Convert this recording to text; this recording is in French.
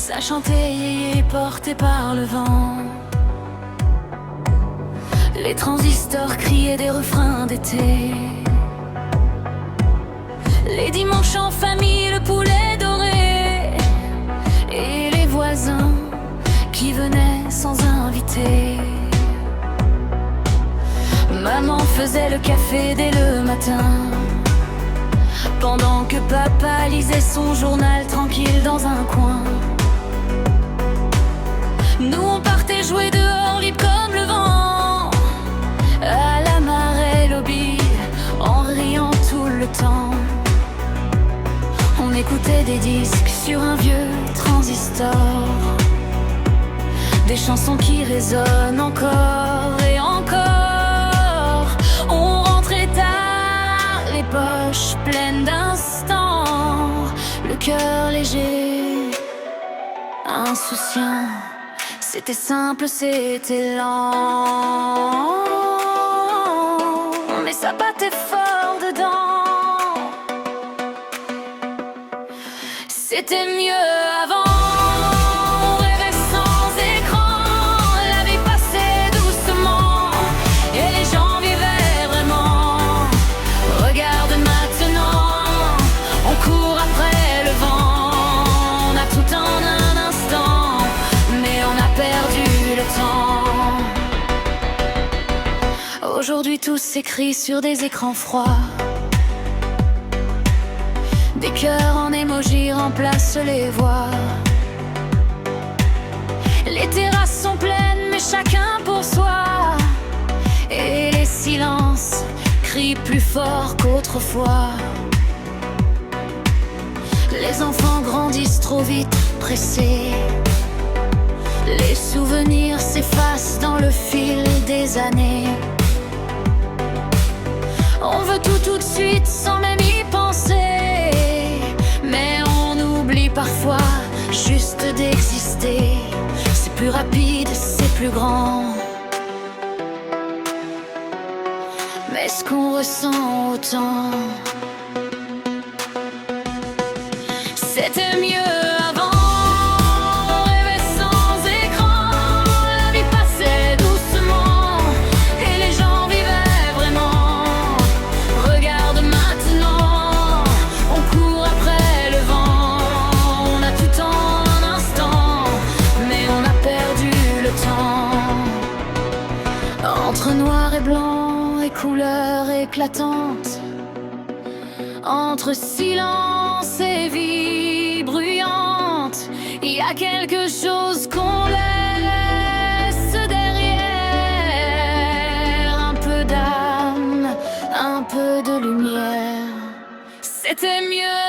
Ça chantait porté par le vent. Les transistors criaient des refrains d'été. Les dimanches en famille, le poulet doré. Et les voisins qui venaient sans inviter. Maman faisait le café dès le matin, pendant que papa lisait son journal tranquille dans un coin. Nous on partait jouer dehors, libre comme le vent, à la marée lobby, en riant tout le temps. On écoutait des disques sur un vieux transistor, des chansons qui résonnent encore et encore. On rentrait tard, les poches pleines d'instants, le cœur léger, insouciant. C'était simple, c'était lent, mais ça battait fort dedans. C'était mieux avant. On rêvait sans écran, la vie passait doucement et les gens vivaient vraiment. Regarde maintenant, on court après le vent. On a tout en un instant, mais on a perdu le temps. Aujourd'hui tout s'écrit sur des écrans froids. Des cœurs en émoji remplacent les voix. Les terrasses sont pleines mais chacun pour soi. Et les silences crient plus fort qu'autrefois. Les enfants grandissent trop vite, pressés. Les souvenirs s'effacent dans le fil des années. On veut tout de suite sans même y penser, mais on oublie parfois juste d'exister. C'est plus rapide, c'est plus grand, mais est-ce qu'on ressent autant? C'était mieux. Entre noir et blanc et couleurs éclatantes, entre silence et vie bruyante, il y a quelque chose qu'on laisse derrière. Un peu d'âme, un peu de lumière. C'était mieux